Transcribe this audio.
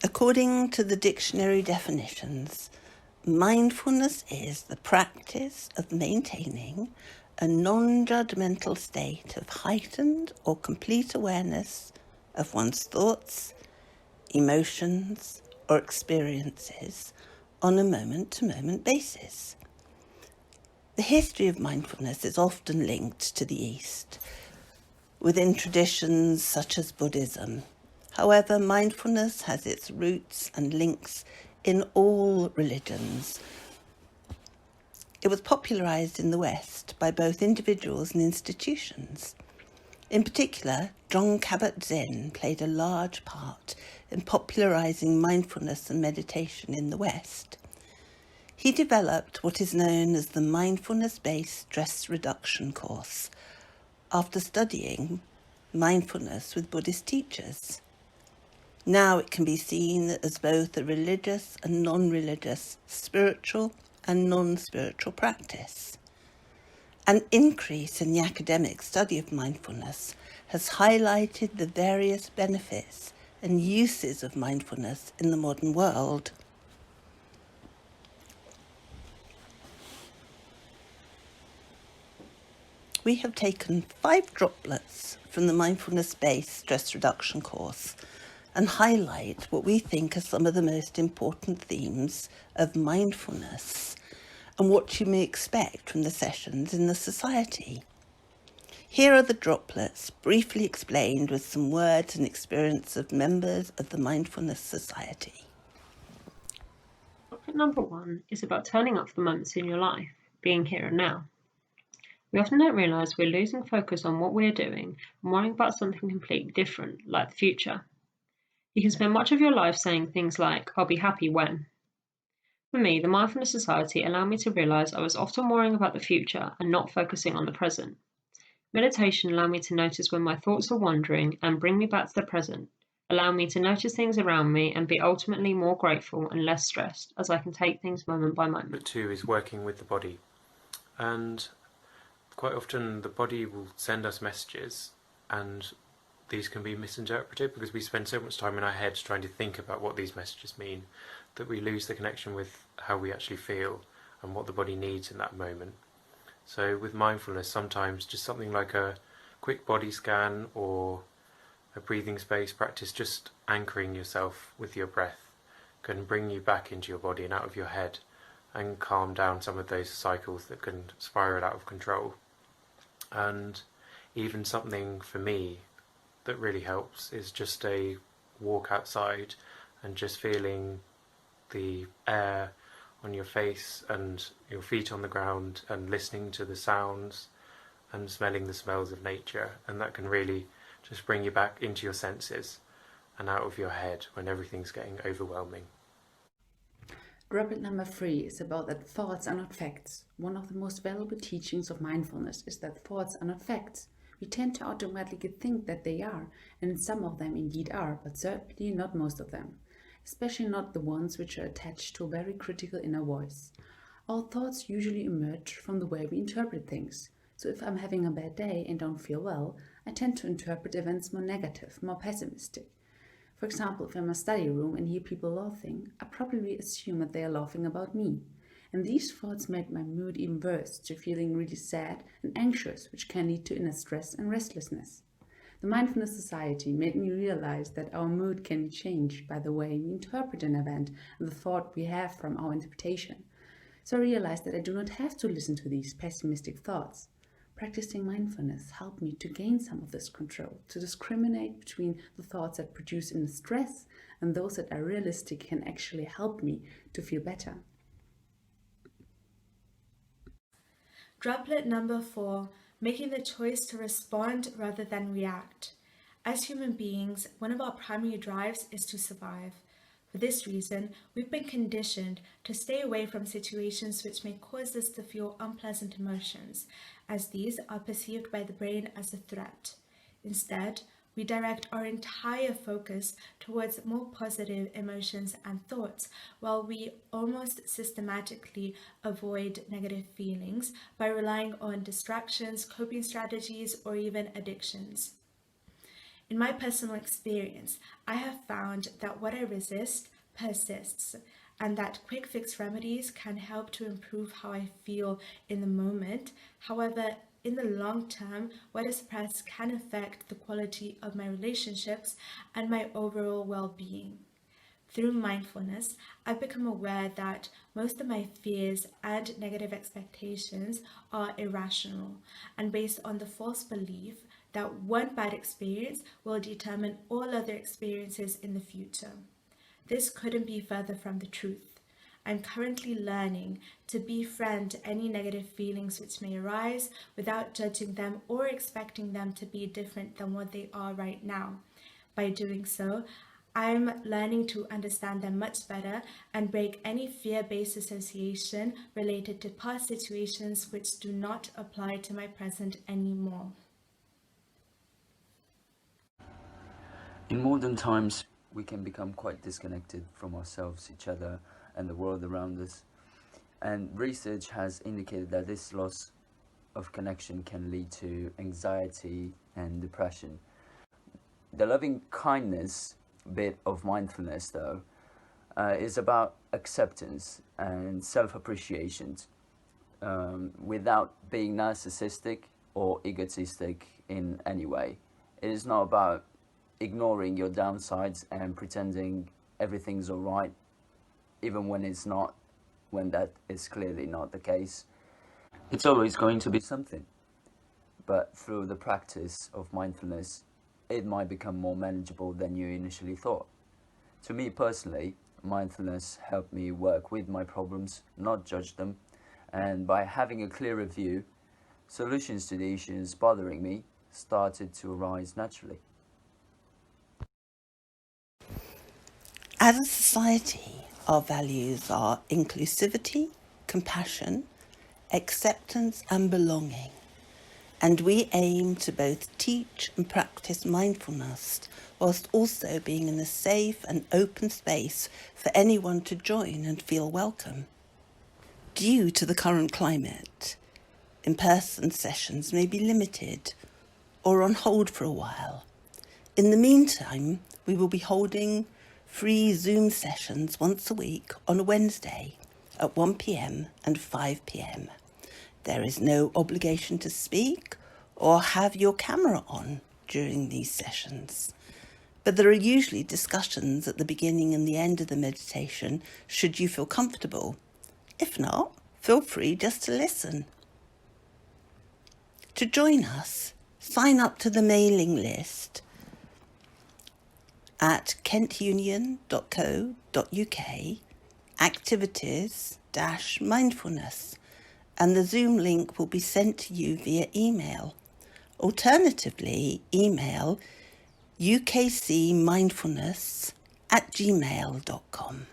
According to the dictionary definitions, mindfulness is the practice of maintaining a non-judgmental state of heightened or complete awareness of one's thoughts, emotions, or experiences on a moment-to-moment basis. The history of mindfulness is often linked to the East, within traditions such as Buddhism. However, mindfulness has its roots and links in all religions. It was popularized in the West by both individuals and institutions. In particular, John Kabat-Zinn played a large part in popularizing mindfulness and meditation in the West. He developed what is known as the mindfulness-based stress reduction course after studying mindfulness with Buddhist teachers. Now it can be seen as both a religious and non-religious, spiritual and non-spiritual practice. An increase in the academic study of mindfulness has highlighted the various benefits and uses of mindfulness in the modern world. We have taken 5 droplets from the mindfulness-based stress reduction course and highlight what we think are some of the most important themes of mindfulness and what you may expect from the sessions in the society. Here are the droplets, briefly explained with some words and experience of members of the Mindfulness Society. Droplet number 1 is about turning up for the moments in your life, being here and now. We often don't realise we're losing focus on what we're doing and worrying about something completely different, like the future. You can spend much of your life saying things like, I'll be happy when. For me, the Mindfulness Society allowed me to realise I was often worrying about the future and not focusing on the present. Meditation allowed me to notice when my thoughts are wandering and bring me back to the present, allowing me to notice things around me and be ultimately more grateful and less stressed as I can take things moment by moment. But 2 is working with the body. And quite often the body will send us messages, and these can be misinterpreted because we spend so much time in our heads trying to think about what these messages mean that we lose the connection with how we actually feel and what the body needs in that moment. So with mindfulness, sometimes just something like a quick body scan or a breathing space practice, just anchoring yourself with your breath, can bring you back into your body and out of your head and calm down some of those cycles that can spiral out of control. And even something for me that really helps is just a walk outside and just feeling the air on your face and your feet on the ground and listening to the sounds and smelling the smells of nature, and that can really just bring you back into your senses and out of your head when everything's getting overwhelming. Droplet number 3 is about that thoughts are not facts. One of the most valuable teachings of mindfulness is that thoughts are not facts. We tend to automatically think that they are, and some of them indeed are, but certainly not most of them, especially not the ones which are attached to a very critical inner voice. Our thoughts usually emerge from the way we interpret things. So if I'm having a bad day and don't feel well, I tend to interpret events more negative, more pessimistic. For example, if I'm in a study room and hear people laughing, I probably assume that they are laughing about me. And these thoughts make my mood even worse, to feeling really sad and anxious, which can lead to inner stress and restlessness. The Mindfulness Society made me realize that our mood can be changed by the way we interpret an event and the thought we have from our interpretation. So I realized that I do not have to listen to these pessimistic thoughts. Practicing mindfulness helped me to gain some of this control, to discriminate between the thoughts that produce inner stress and those that are realistic and actually help me to feel better. Droplet number 4, making the choice to respond rather than react. As human beings, one of our primary drives is to survive. For this reason, we've been conditioned to stay away from situations which may cause us to feel unpleasant emotions, as these are perceived by the brain as a threat. Instead, we direct our entire focus towards more positive emotions and thoughts, while we almost systematically avoid negative feelings by relying on distractions, coping strategies, or even addictions. In my personal experience, I have found that what I resist persists, and that quick fix remedies can help to improve how I feel in the moment. However, in the long term, what I suppress can affect the quality of my relationships and my overall well-being. Through mindfulness, I've become aware that most of my fears and negative expectations are irrational and based on the false belief that one bad experience will determine all other experiences in the future. This couldn't be further from the truth. I'm currently learning to befriend any negative feelings which may arise without judging them or expecting them to be different than what they are right now. By doing so, I'm learning to understand them much better and break any fear-based association related to past situations which do not apply to my present anymore. In modern times, we can become quite disconnected from ourselves, each other, and the world around us. And research has indicated that this loss of connection can lead to anxiety and depression. The loving kindness bit of mindfulness, though, is about acceptance and self-appreciation without being narcissistic or egotistic in any way. It is not about ignoring your downsides and pretending everything's all right, even when it's not, when that is clearly not the case. It's always going to be something, but through the practice of mindfulness, it might become more manageable than you initially thought. To me personally, mindfulness helped me work with my problems, not judge them, and by having a clearer view, solutions to the issues bothering me started to arise naturally. As a society, our values are inclusivity, compassion, acceptance and belonging. And we aim to both teach and practice mindfulness whilst also being in a safe and open space for anyone to join and feel welcome. Due to the current climate, in-person sessions may be limited or on hold for a while. In the meantime, we will be holding free Zoom sessions once a week on a Wednesday at 1 p.m. and 5 p.m. There is no obligation to speak or have your camera on during these sessions, but there are usually discussions at the beginning and the end of the meditation should you feel comfortable. If not, feel free just to listen. To join us, sign up to the mailing list at kentunion.co.uk activities-mindfulness, and the Zoom link will be sent to you via email. Alternatively, email ukcmindfulness@gmail.com.